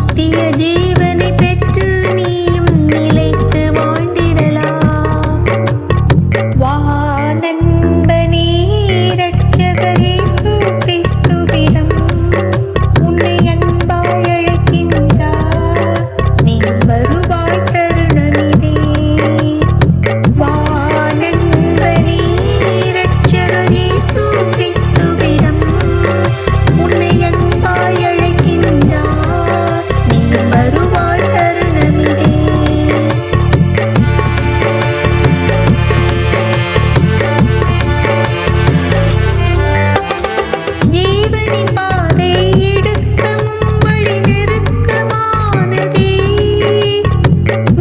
நித்திய ஜீவனை பெற்று நீயும் நிலைத்து வாழ்ந்திடலாம். வா நண்பனே, இரட்சகர் இயேசு கிறிஸ்துவிடம் உன்னை அன்பாய் அழைக்கின்றார். நீ வருவாய் தருணமிதே. வா நண்பனே, இரட்சகர் இயேசு கிறிஸ்துவிடம் உன்னை அன்பாய் அழைக்கின்றார். நீ வருவாய் தருணமிதே. ஜீவனின் பாதை இடுக்கமும் வழி நெருக்கமானதே.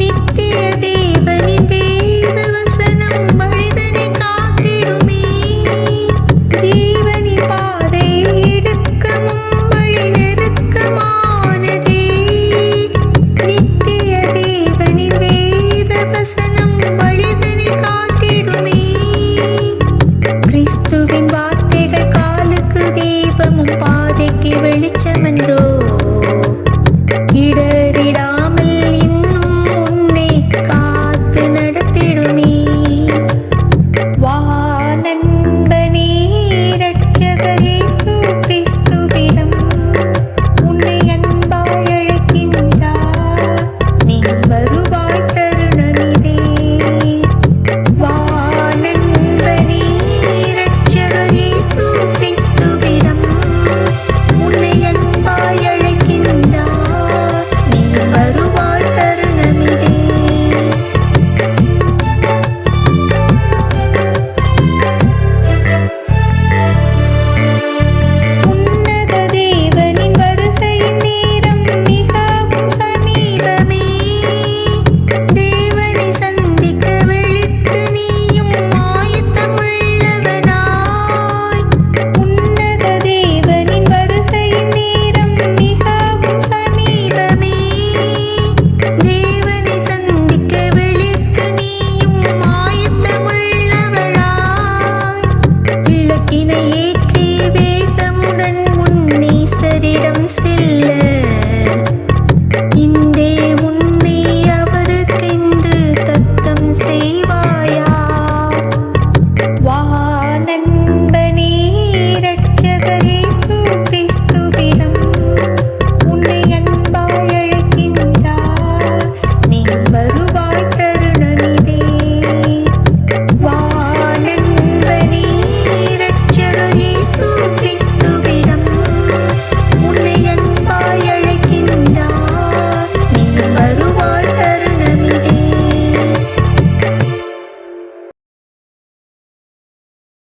நித்திய தேவனின் வேத வசனம் வழிதனை காட்டிடுமே. ஜீவனின் பாதை இடுக்கமும் வழி நெருக்கமானதே. நித்திய தேவனின் வேத வசனம் வழிதனை காட்டிடுமே. கிறிஸ்துவின் வார்த்தைகள் காலுக்கு தீபமும் பாதைக்கு வெளிச்சமென்றோ. இடரிடா